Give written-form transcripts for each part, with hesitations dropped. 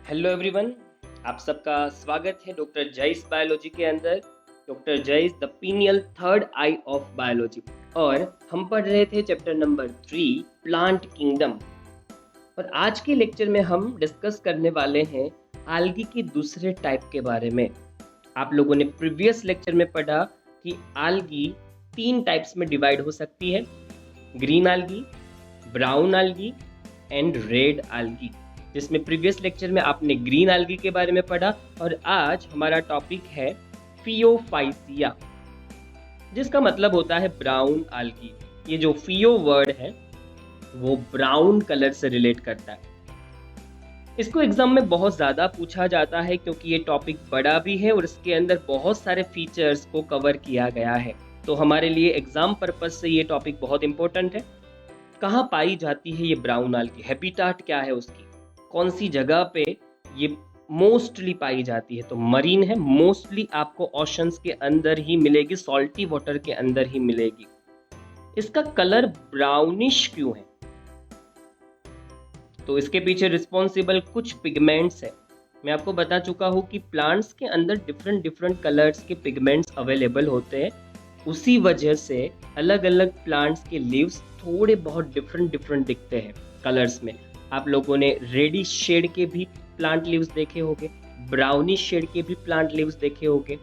Hello everyone, आप सबका स्वागत है डॉक्टर जयस बायोलॉजी के अंदर। Doctor JAYS the pineal third I of biology. और हम पढ़ रहे थे चैप्टर नंबर 3 प्लांट किंगडम। और आज के लेक्चर में हम डिस्कस करने वाले हैं आल्गी के दूसरे टाइप के बारे में। आप लोगों ने प्रीवियस लेक्चर में पढ़ा कि आल्गी 3 टाइप्स में डिवाइड हो सकती है, green algae, brown algae and red algae, जिसमें प्रीवियस लेक्चर में आपने ग्रीन आल्गी के बारे में पढ़ा। और आज हमारा टॉपिक है फियोफाइसिया, जिसका मतलब होता है ब्राउन आल्गी। ये जो फियो वर्ड है वो ब्राउन कलर से रिलेट करता है। इसको एग्जाम में बहुत ज़्यादा पूछा जाता है क्योंकि ये टॉपिक बड़ा भी है और इसके अंदर बहुत सारे फीचर्स को कवर किया गया है। तो हमारे लिए एग्जाम पर्पज से ये टॉपिक बहुत इंपॉर्टेंट है। कहाँ पाई जाती है ये ब्राउन आल्गी, हैबिटाट क्या है उसकी, कौन सी जगह पे ये मोस्टली पाई जाती है? तो मरीन है, मोस्टली आपको ओशंस के अंदर ही मिलेगी, सॉल्टी वाटर के अंदर ही मिलेगी। इसका कलर ब्राउनिश क्यों है? तो इसके पीछे रिस्पॉन्सिबल कुछ पिगमेंट्स है। मैं आपको बता चुका हूँ कि प्लांट्स के अंदर डिफरेंट डिफरेंट कलर्स के पिगमेंट्स अवेलेबल होते हैं। उसी वजह से अलग अलग प्लांट्स के लीव्स थोड़े बहुत डिफरेंट डिफरेंट दिखते हैं कलर्स में। आप लोगों ने रेडिश शेड के भी प्लांट लीव्स देखे होंगे, ब्राउनिश शेड के भी प्लांट लीव्स देखे होंगे,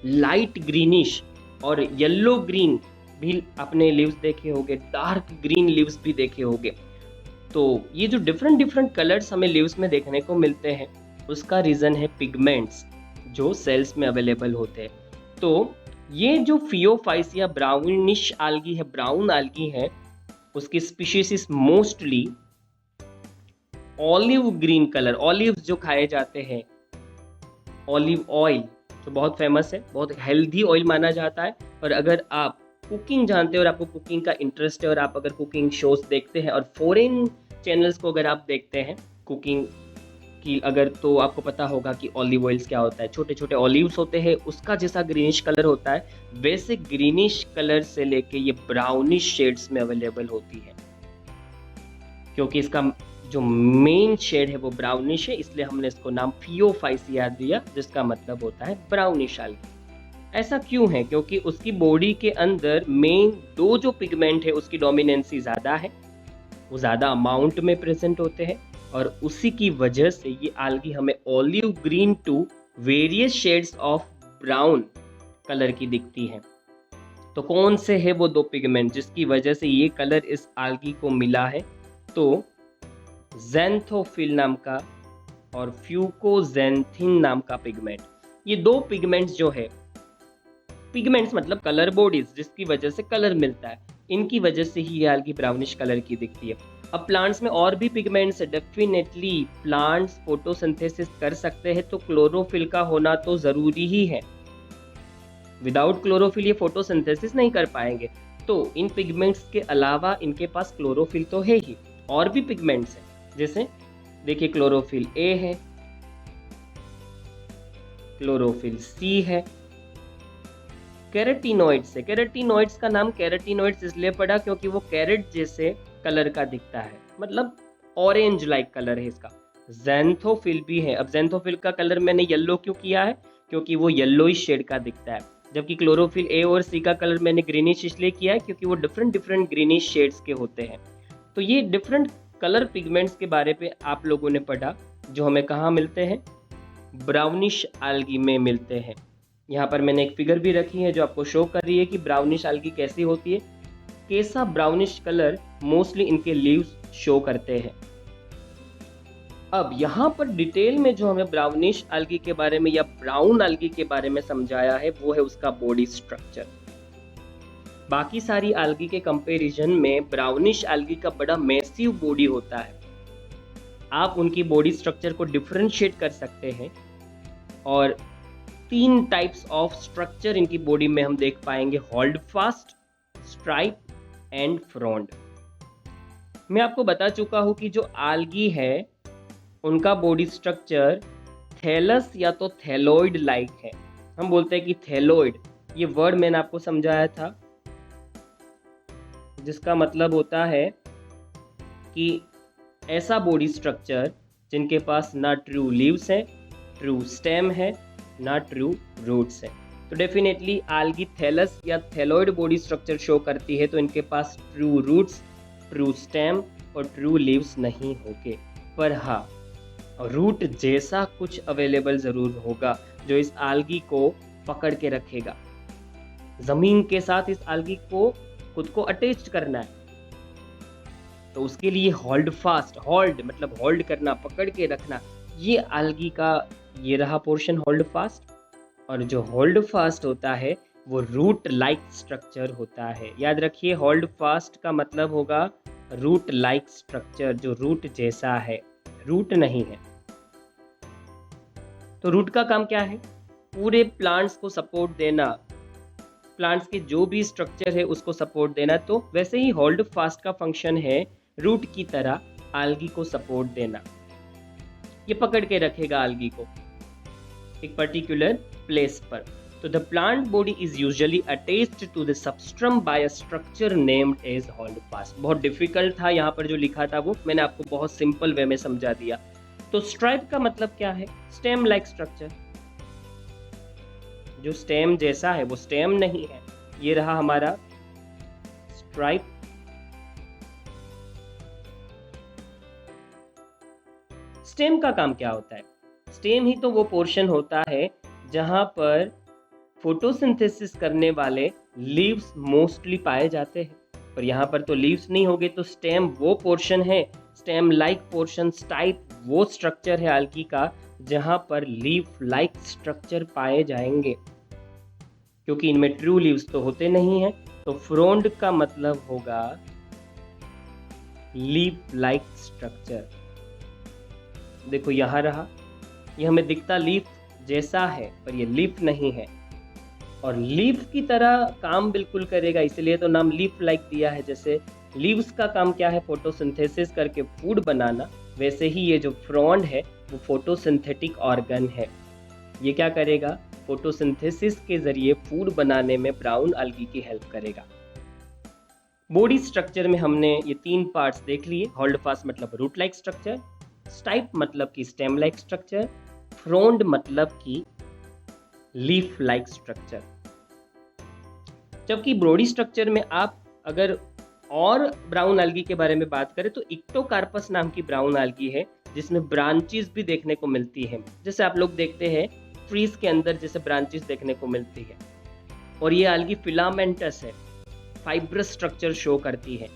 लाइट ग्रीनिश और येलो ग्रीन भी अपने लीव्स देखे होंगे, डार्क ग्रीन लीव्स भी देखे होंगे। तो ये जो डिफरेंट डिफरेंट कलर्स हमें लीव्स में देखने को मिलते हैं, उसका रीज़न है पिगमेंट्स जो सेल्स में अवेलेबल होते हैं। तो ये जो फियोफाइसिया ब्राउनिश आल्गी है, ब्राउन आल्गी है, उसकी species mostly olive green colour, olive जो खाए जाते हैं, ऑलिव ऑयल जो बहुत फेमस है, बहुत हेल्दी ऑयल माना जाता है। और अगर आप कुकिंग जानते हैं और आपको कुकिंग का इंटरेस्ट है और आप अगर कुकिंग शोज देखते हैं और फॉरेन चैनल्स को अगर आप देखते हैं कुकिंग की अगर, तो आपको पता होगा कि ऑलिव ऑयल्स क्या होता है। छोटे छोटे ऑलिव्स होते हैं, उसका जैसा ग्रीनिश कलर होता है, वैसे ग्रीनिश कलर से लेके ये ब्राउनिश शेड्स में अवेलेबल होती है। क्योंकि इसका जो मेन शेड है वो ब्राउनिश है, इसलिए हमने इसको नाम फियोफाइसिया दिया, जिसका मतलब होता है ब्राउनिश आल्गी। ऐसा क्यों है? क्योंकि उसकी बॉडी के अंदर मेन दो जो पिगमेंट है उसकी डोमिनेंसी ज़्यादा है, वो ज़्यादा अमाउंट में प्रेजेंट होते हैं और उसी की वजह से ये आल्गी हमें olive green to various shades of brown colour की दिखती है। तो कौन से है वो दो पिगमेंट जिसकी वजह से ये कलर इस आल्गी को मिला है? तो ज़ैंथोफिल नाम का और फ्यूकोजेंथिन नाम का पिगमेंट, ये दो पिगमेंट्स जो है, पिगमेंट्स मतलब कलर बॉडीज जिसकी वजह से कलर मिलता है, इनकी वजह से ही ये आल्गी ब्राउनिश कलर की दिखती है। अब प्लांट्स में और भी पिगमेंट्स है, डेफिनेटली प्लांट्स फोटोसिंथेसिस कर सकते हैं, तो क्लोरोफिल का होना तो ज़रूरी ही है। विदाउट क्लोरोफिल ये फोटोसिंथेसिस नहीं कर पाएंगे। तो इन पिगमेंट्स के अलावा इनके पास क्लोरोफिल तो है ही, और भी पिगमेंट्स हैं, जैसे देखिए क्लोरोफिल ए है, क्लोरोफिल सी है, कैरेटिनॉइड्स है। कैरेटिनॉइड्स का नाम कैरेटिनॉइड्स इसलिए पड़ा क्योंकि वो कैरेट जैसे कलर का दिखता है, मतलब ऑरेंज लाइक कलर है इसका। ज़ैंथोफिल भी है। अब ज़ैंथोफिल का कलर मैंने येलो क्यों किया है? क्योंकि वो येलोइश शेड का दिखता है। जबकि क्लोरोफिल ए और सी का कलर मैंने ग्रीनिश इसलिए किया है क्योंकि वो डिफरेंट डिफरेंट ग्रीनिश शेड्स के होते हैं। तो ये डिफरेंट कलर पिगमेंट्स के बारे पे आप लोगों ने पढ़ा, जो हमें कहाँ मिलते हैं? ब्राउनिश आल्गी में मिलते हैं। यहाँ पर मैंने एक फिगर भी रखी है जो आपको शो कर रही है कि ब्राउनिश आल्गी कैसी होती है, कैसा ब्राउनिश कलर मोस्टली इनके लीव्स शो करते हैं। अब यहाँ पर डिटेल में जो हमें ब्राउनिश आल्गी के बारे में या ब्राउन आल्गी के बारे में समझाया है वो है उसका बॉडी स्ट्रक्चर। बाकी सारी आल्गी के कंपैरिजन में ब्राउनिश आल्गी का बड़ा मैसिव बॉडी होता है। आप उनकी बॉडी स्ट्रक्चर को डिफरेंशिएट कर सकते हैं और 3 टाइप्स ऑफ स्ट्रक्चर इनकी बॉडी में हम देख पाएंगे, hold fast, stripe and frond. मैं आपको बता चुका हूँ कि जो आल्गी है उनका बॉडी स्ट्रक्चर थैलस या तो थैलोइड लाइक है। हम बोलते हैं कि थैलोइड, ये वर्ड मैंने आपको समझाया था, जिसका मतलब होता है कि ऐसा बॉडी स्ट्रक्चर जिनके पास ना ट्रू लीव्स हैं, ट्रू स्टेम है, ना ट्रू रूट्स है। तो डेफिनेटली आल्गी थैलस या थैलोइड बॉडी स्ट्रक्चर शो करती है, तो इनके पास ट्रू रूट्स, ट्रू स्टेम और ट्रू लीव्स नहीं होंगे। पर हाँ, रूट जैसा कुछ अवेलेबल ज़रूर होगा जो इस आल्गी को पकड़ के रखेगा। ज़मीन के साथ इस आल्गी को खुद को अटैच करना है, तो उसके लिए होल्ड फास्ट, होल्ड मतलब होल्ड करना, पकड़ के रखना। ये आल्गी का ये रहा पोर्शन होल्ड फास्ट। और जो होल्ड फास्ट होता है वो रूट लाइक स्ट्रक्चर होता है। याद रखिए, होल्ड फास्ट का मतलब होगा रूट लाइक स्ट्रक्चर, जो रूट जैसा है, रूट नहीं है। तो रूट का काम क्या है? पूरे प्लांट्स को सपोर्ट देना, प्लांट्स के जो भी स्ट्रक्चर है उसको सपोर्ट देना। तो वैसे ही होल्ड फास्ट का फंक्शन है रूट की तरह आल्गी को सपोर्ट देना। ये पकड़ के रखेगा आल्गी को एक पर्टिकुलर प्लेस पर। तो the plant body is usually attached to the substratum by a structure named as holdfast. बहुत डिफिकल्ट था, यहाँ पर जो लिखा था वो मैंने आपको बहुत सिंपल वे में समझा दिया। तो स्ट्राइप का मतलब क्या है? Stem like structure. जो स्टेम जैसा है वो स्टेम नहीं है। ये रहा हमारा स्ट्राइप। स्टेम का काम क्या होता है? स्टेम ही तो वो पोर्शन होता है जहां पर फोटोसिंथेसिस करने वाले लीव्स मोस्टली पाए जाते हैं। पर यहाँ पर तो लीव्स नहीं होंगे, तो स्टेम वो पोर्शन है, स्टेम लाइक पोर्शन, स्टाइप वो स्ट्रक्चर है आल्गी का जहां पर लीफ लाइक स्ट्रक्चर पाए जाएंगे। क्योंकि इनमें ट्रू लीव्स तो होते नहीं हैं, तो फ्रोंड का मतलब होगा लीफ लाइक स्ट्रक्चर। देखो यहाँ रहा, ये हमें दिखता लीफ जैसा है पर ये लीफ नहीं है, और लीफ की तरह काम बिल्कुल करेगा, इसलिए तो नाम लीफ लाइक दिया है। जैसे लीव्स का काम क्या है? फोटोसिंथेसिस करके फूड बनाना। वैसे ही ये जो फ्रॉन्ड है वो फोटोसिंथेटिक ऑर्गन है। ये क्या करेगा? फोटोसिंथेसिस के जरिए फूड बनाने में ब्राउन आल्गी की हेल्प करेगा। बॉडी स्ट्रक्चर में हमने ये 3 पार्ट्स देख लिए। होल्ड फास्ट मतलब रूट लाइक स्ट्रक्चर, स्टाइप मतलब कि स्टेम लाइक स्ट्रक्चर, फ्रोंड मतलब कि लीफ लाइक स्ट्रक्चर। जबकि बॉडी स्ट्रक्चर में आप अगर और ब्राउन आल्गी के बारे में बात करें तो इक्टोकार्पस नाम की ब्राउन आल्गी है जिसमें ब्रांचेस भी देखने को मिलती है। जैसे आप लोग देखते हैं ट्रीज के अंदर जैसे ब्रांचेस देखने को मिलती है। और ये आल्गी फिलामेंटस है, फाइब्रस स्ट्रक्चर शो करती है।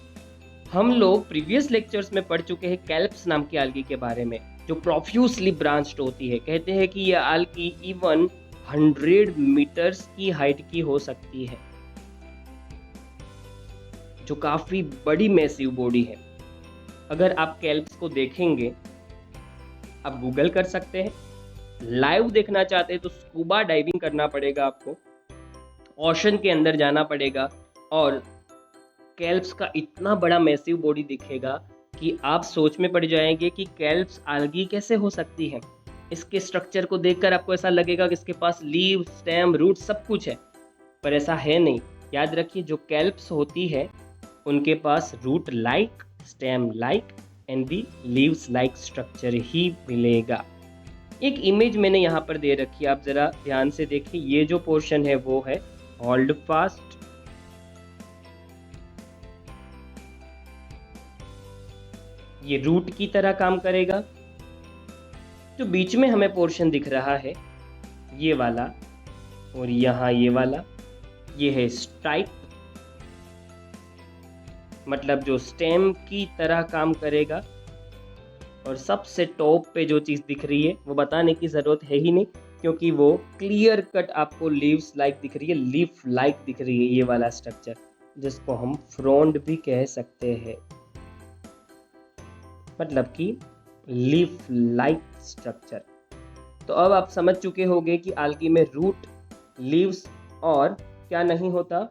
हम लोग प्रीवियस लेक्चर्स में पढ़ चुके हैं कैल्प्स नाम की आल्गी के बारे में, जो प्रोफ्यूसली ब्रांच्ड होती है। कहते हैं कि यह आल्गी इवन 100 मीटर्स की हाइट की हो सकती है, जो काफी बड़ी मैसिव बॉडी है। अगर आप कैल्प्स को देखेंगे, आप गूगल कर सकते हैं, लाइव देखना चाहते हैं तो स्कूबा डाइविंग करना पड़ेगा आपको, ओशन के अंदर जाना पड़ेगा, और कैल्प्स का इतना बड़ा मैसिव बॉडी दिखेगा कि आप सोच में पड़ जाएंगे कि कैल्प्स आल्गी कैसे हो सकती है। इसके स्ट्रक्चर को देखकर आपको ऐसा लगेगा कि इसके पास लीव, स्टेम, रूट सब कुछ है, पर ऐसा है नहीं। याद रखिए, जो कैल्प्स होती है उनके पास root like, stem like and the leaves like structure ही मिलेगा। एक इमेज मैंने यहाँ पर दे रखी है, आप जरा ध्यान से देखिए। ये जो पोर्शन है वो है होल्ड फास्ट, ये रूट की तरह काम करेगा। जो बीच में हमें पोर्शन दिख रहा है ये वाला, और यहाँ ये वाला, ये है स्टाइप, मतलब जो स्टेम की तरह काम करेगा। और सबसे टॉप पे जो चीज़ दिख रही है वो बताने की ज़रूरत है ही नहीं, क्योंकि वो क्लियर कट आपको लीव्स लाइक दिख रही है, लीफ लाइक दिख रही है। ये वाला स्ट्रक्चर जिसको हम फ्रोंड भी कह सकते हैं, मतलब कि लीफ लाइक स्ट्रक्चर। तो अब आप समझ चुके होंगे कि आल्गी में रूट, लीव्स और क्या नहीं होता?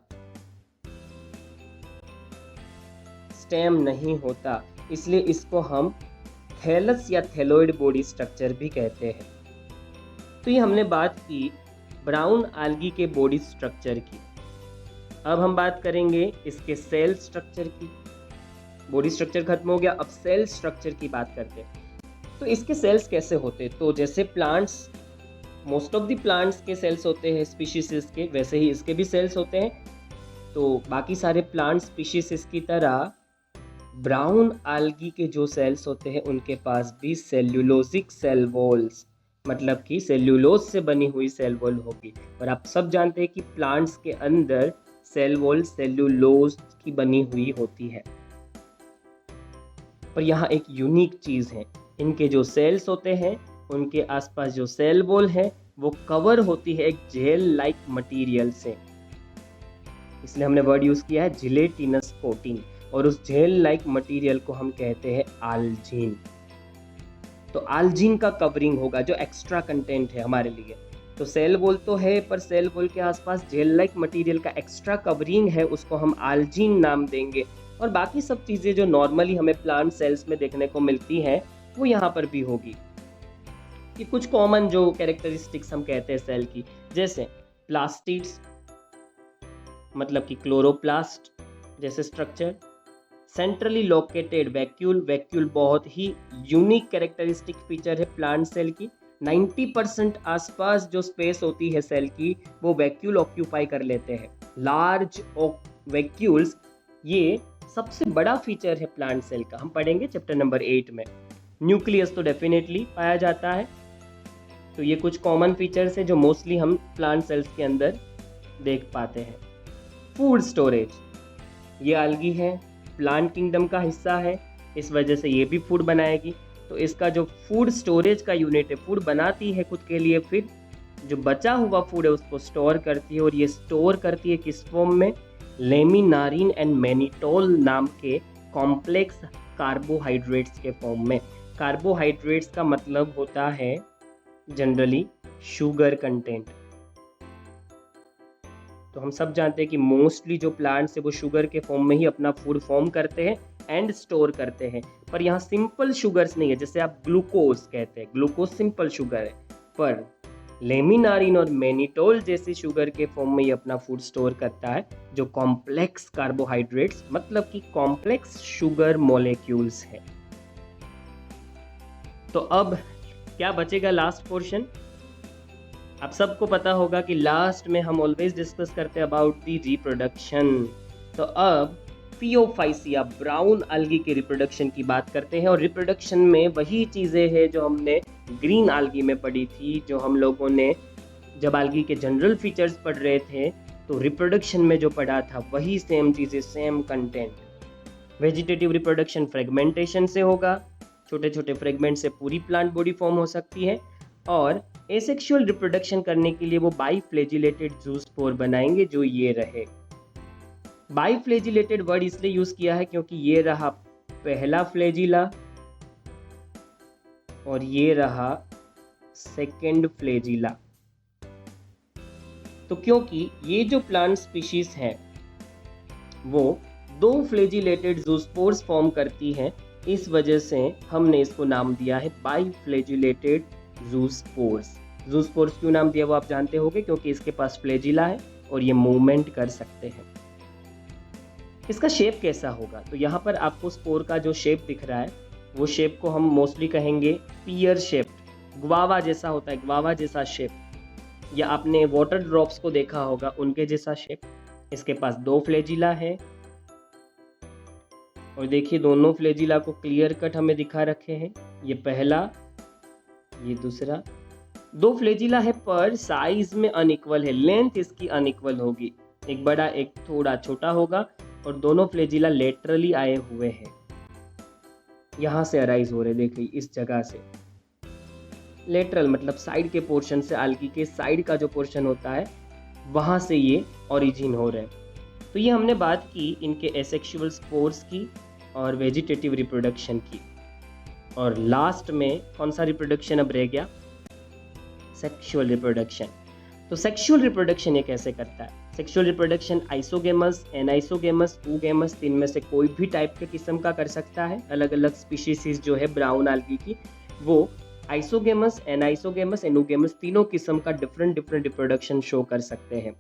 स्टेम नहीं होता। इसलिए इसको हम थैलस या थैलोइड बॉडी स्ट्रक्चर भी कहते हैं। तो ये हमने बात की ब्राउन आल्गी के बॉडी स्ट्रक्चर की। अब हम बात करेंगे इसके सेल स्ट्रक्चर की। बॉडी स्ट्रक्चर खत्म हो गया, अब सेल स्ट्रक्चर की बात करते हैं। तो इसके सेल्स कैसे होते? तो जैसे plants, most of the plants के सेल्स होते हैं स्पीशीज के, वैसे ही इसके भी सेल्स होते हैं। तो बाकी सारे प्लांट स्पीशीज की तरह ब्राउन आल्गी के जो सेल्स होते हैं उनके पास भी सेल्यूलोजिक सेल वॉल्स, मतलब कि सेल्यूलोज से बनी हुई सेल वॉल होगी। और आप सब जानते हैं कि प्लांट्स के अंदर सेल वॉल सेल्यूलोज की बनी हुई होती है। पर यहाँ एक यूनिक चीज़ है, इनके जो सेल्स होते हैं उनके आसपास जो सेल वॉल है वो कवर होती है एक जेल लाइक मटेरियल से, इसलिए हमने वर्ड यूज़ किया है जिलेटिनस कोटिंग। और उस जेल लाइक मटेरियल को हम कहते हैं आल्जीन। तो आल्जीन का कवरिंग होगा जो एक्स्ट्रा कंटेंट है हमारे लिए। तो सेल वॉल तो है, पर सेल वॉल के आसपास जेल लाइक मटेरियल का एक्स्ट्रा कवरिंग है, उसको हम आल्जीन नाम देंगे। और बाकी सब चीज़ें जो नॉर्मली हमें प्लांट सेल्स में देखने को मिलती हैं वो यहाँ पर भी होगी। कि कुछ कॉमन जो कैरेक्टरिस्टिक्स हम कहते हैं सेल की, जैसे प्लास्टिड्स मतलब कि क्लोरोप्लास्ट जैसे structure, centrally located vacuole, vacuole बहुत ही यूनिक कैरेक्टरिस्टिक फीचर है प्लांट सेल की। 90% आसपास जो स्पेस होती है सेल की वो वैक्यूल ऑक्यूपाई कर लेते हैं। लार्ज वैक्यूल्स ये सबसे बड़ा फीचर है प्लांट सेल का, हम पढ़ेंगे चैप्टर नंबर 8 में। न्यूक्लियस तो डेफिनेटली पाया जाता है। तो ये कुछ कॉमन फीचर्स है जो मोस्टली हम प्लांट सेल्स के अंदर देख पाते हैं। फूड स्टोरेज, ये algae है, प्लांट किंगडम का हिस्सा है, इस वजह से ये भी फूड बनाएगी। तो इसका जो फूड स्टोरेज का यूनिट है, फूड बनाती है खुद के लिए, फिर जो बचा हुआ फूड है उसको स्टोर करती है। और ये स्टोर करती है किस फॉर्म में? लेमिनारिन एंड मैनिटोल नाम के कॉम्प्लेक्स कार्बोहाइड्रेट्स के फॉर्म में। कार्बोहाइड्रेट्स का मतलब होता है जनरली शुगर कंटेंट। तो हम सब जानते हैं कि मोस्टली जो प्लांट्स है वो शुगर के फॉर्म में ही अपना फूड फॉर्म करते हैं एंड स्टोर करते हैं। पर यहाँ सिंपल शुगर्स नहीं है, जैसे आप ग्लूकोज कहते हैं, ग्लूकोज सिंपल शुगर है, पर लेमिनारिन और मैनिटोल जैसी शुगर के फॉर्म में ही अपना फूड स्टोर करता है, जो कॉम्प्लेक्स कार्बोहाइड्रेट्स मतलब कि कॉम्प्लेक्स शुगर मॉलिक्यूल्स है। तो अब क्या बचेगा लास्ट पोर्शन? आप सबको पता होगा कि लास्ट में हम ऑलवेज डिस्कस करते हैं अबाउट दी रिप्रोडक्शन। तो अब फियोफाइसिया ब्राउन algae के रिप्रोडक्शन की बात करते हैं। और रिप्रोडक्शन में वही चीज़ें हैं जो हमने ग्रीन algae में पढ़ी थी, जो हम लोगों ने जब algae के जनरल फीचर्स पढ़ रहे थे तो रिप्रोडक्शन में जो पढ़ा था वही सेम चीज़ें, same content. Vegetative reproduction fragmentation से होगा, छोटे छोटे फ्रेगमेंट से पूरी प्लांट बॉडी फॉर्म हो सकती है। और एसेक्सुअल रिप्रोडक्शन करने के लिए वो बाइफ्लेजिलेटेड ज़ूस्पोर बनाएंगे, जो ये रहे। बाइफ्लेजिलेटेड वर्ड इसलिए यूज किया है क्योंकि ये रहा पहला फ्लेजिला और ये रहा सेकेंड फ्लेजिला। तो क्योंकि ये जो प्लांट स्पीशीज हैं वो 2 फ्लेजिलेटेड ज़ूस्पोर्स फॉर्म करती हैं, इस वजह से हमने इसको नाम दिया है बाइफ्लेजिलेटेड ज़ूस्पोर्स। ज़ूस्पोर्स क्यों नाम दिया वो आप जानते होंगे, क्योंकि इसके पास फ्लेजिला है और ये मूवमेंट कर सकते हैं। इसका शेप कैसा होगा? तो यहाँ पर आपको स्पोर का जो शेप दिख रहा है वो शेप को हम मोस्टली कहेंगे पियर शेप्ड, गुआवा जैसा होता है, गुआवा जैसा शेप, या आपने वाटर ड्रॉप्स को देखा होगा उनके जैसा शेप। इसके पास 2 फ्लेजिला है और देखिए दोनों फ्लेजिला को क्लियर कट हमें दिखा रखे हैं, ये पहला ये दूसरा। 2 फ्लेजिला है पर साइज में अनइक्वल है, लेंथ इसकी अनइक्वल होगी, एक बड़ा एक थोड़ा छोटा होगा। और दोनों फ्लेजिला लेटरली आए हुए हैं, यहाँ से अराइज हो रहे, देखिए इस जगह से। लेटरल मतलब साइड के पोर्शन से, algae के साइड का जो पोर्शन होता है वहाँ से ये ओरिजिन हो रहे हैं। तो ये हमने बात की इनके एसेक्सुअल स्पोर्स की और वेजिटेटिव रिप्रोडक्शन की। और लास्ट में कौन सा रिप्रोडक्शन अब रह गया? Sexual reproduction. तो सेक्सुअल रिप्रोडक्शन ये कैसे करता है? Sexual reproduction isogamous, anisogamous, oogamous, तीन में से कोई भी टाइप के किस्म का कर सकता है। अलग अलग स्पीशीज जो है ब्राउन algae की, वो आइसोगेमस, एनाइसोगेमस, एनोगेमस तीनों किस्म का डिफरेंट रिप्रोडक्शन शो कर सकते हैं।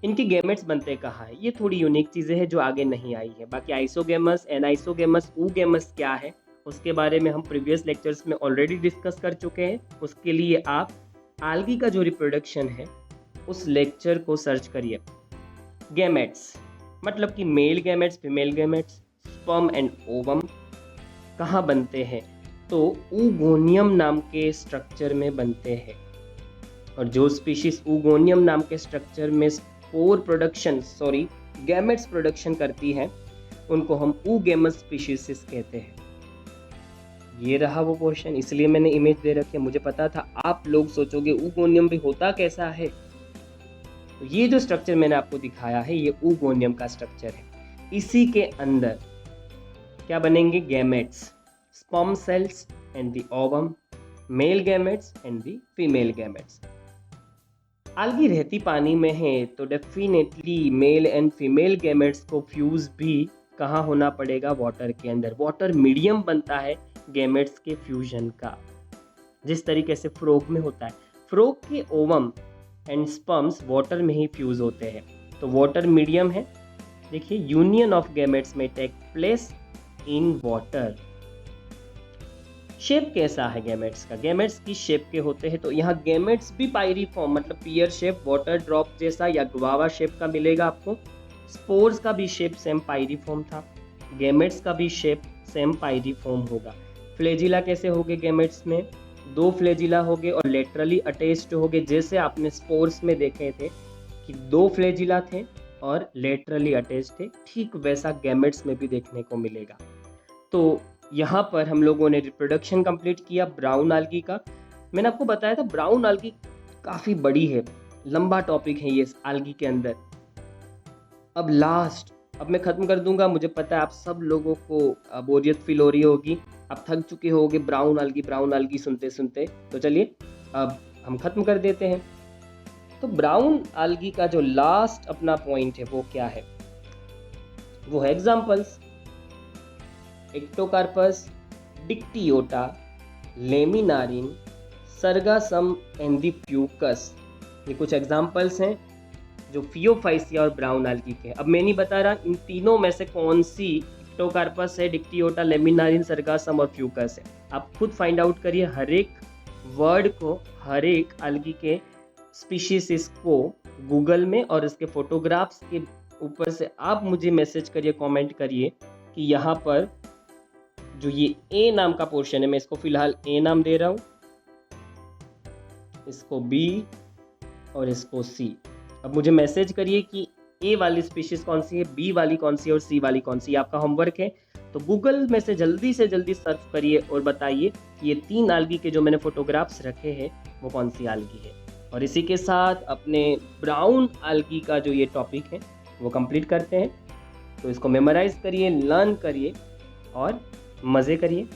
इनके गेमेट्स बनते कहाँ है? ये थोड़ी यूनिक चीज़ें हैं जो आगे नहीं आई है। बाकी आइसोगेमस, एनाइसोगेमस, ऊगेमस क्या है उसके बारे में हम प्रीवियस लेक्चर्स में ऑलरेडी डिस्कस कर चुके हैं। उसके लिए आप आल्गी का जो रिप्रोडक्शन है उस लेक्चर को सर्च करिए। गैमेट्स मतलब कि male gametes, female gametes, sperm and ovum कहाँ बनते हैं, तो ऊगोनियम नाम के स्ट्रक्चर में बनते हैं। और जो स्पीशीज ऊगोनियम नाम के स्ट्रक्चर में गैमेट्स प्रोडक्शन करती है उनको हम ऊगेमस स्पीशीज कहते हैं। ये रहा वो पोर्शन, इसलिए मैंने इमेज दे रखी है। मुझे पता था आप लोग सोचोगे ऊगोनियम भी होता कैसा है, तो ये जो स्ट्रक्चर मैंने आपको दिखाया है ये ऊगोनियम का स्ट्रक्चर है। इसी के अंदर क्या बनेंगे, gametes, sperm cells and the ovum, male gametes and the female gametes. Algae रहती पानी में है तो definitely male and female gametes को फ्यूज भी कहाँ होना पड़ेगा, वाटर के अंदर। वाटर मीडियम बनता है गैमेट्स के फ्यूजन का, जिस तरीके से फ्रॉग में होता है। फ्रॉग के ओवम एंड स्पर्म्स वाटर में ही फ्यूज होते हैं, तो वाटर मीडियम है। देखिए, यूनियन ऑफ गैमेट्स में take place in water. Shape कैसा है गैमेट्स का, गैमेट्स की शेप के होते हैं, तो यहाँ गैमेट्स भी पायरीफॉर्म मतलब पियर शेप, वाटर ड्रॉप जैसा या गुआवा शेप का मिलेगा आपको। स्पोर्स का भी शेप सेम पायरीफॉर्म था, गैमेट्स का भी शेप सेम पायरीफॉर्म होगा। फ्लेजिला कैसे होंगे गैमेट्स में, 2 फ्लेजिला होंगे और लेटरली अटैच्ड होंगे, जैसे आपने स्पोर्स में देखे थे कि 2 फ्लेजिला थे और लेटरली अटैच्ड थे, ठीक वैसा गैमेट्स में भी देखने को मिलेगा। तो यहाँ पर हम लोगों ने रिप्रोडक्शन कंप्लीट किया ब्राउन आल्गी का। मैंने आपको बताया था ब्राउन आल्गी काफ़ी बड़ी है, लंबा टॉपिक है ये आल्गी के अंदर। अब मैं ख़त्म कर दूंगा। मुझे पता है आप सब लोगों को बोरियत फील हो रही होगी, आप थक चुके होगे ब्राउन आल्गी सुनते सुनते। तो चलिए अब हम ख़त्म कर देते हैं। तो ब्राउन आल्गी का जो लास्ट अपना पॉइंट है वो क्या है, वो है examples. Ectocarpus, Dictyota, laminarin, Sargassum and the Fucus, ये कुछ एग्जाम्पल्स हैं जो फियोफाइसिया और ब्राउन आल्गी के हैं। अब मैं नहीं बता रहा इन तीनों में से कौन सी एक्टोकार्पस है, डिक्टियोटा, लेमिनारिन, सर्गासम और फ्यूकस है। आप खुद फाइंड आउट करिए, हर एक वर्ड को, हर एक आल्गी के स्पीशीज को गूगल में और इसके फोटोग्राफ्स के ऊपर से आप मुझे मैसेज करिए, कमेंट करिए कि यहाँ पर जो ये ए नाम का पोर्शन है, मैं इसको फिलहाल ए नाम दे रहा हूँ, इसको बी और इसको सी। अब मुझे मैसेज करिए कि ए वाली स्पीशीज कौन सी है, बी वाली कौन सी है और सी वाली कौन सी है। आपका होमवर्क है, तो गूगल में से जल्दी सर्च करिए और बताइए कि ये 3 आल्गी के जो मैंने फोटोग्राफ्स रखे हैं वो कौन सी आल्गी है। और इसी के साथ अपने ब्राउन आल्गी का जो ये टॉपिक है वो कंप्लीट करते हैं। तो इसको मेमोराइज करिए, लर्न करिए और मज़े करिए।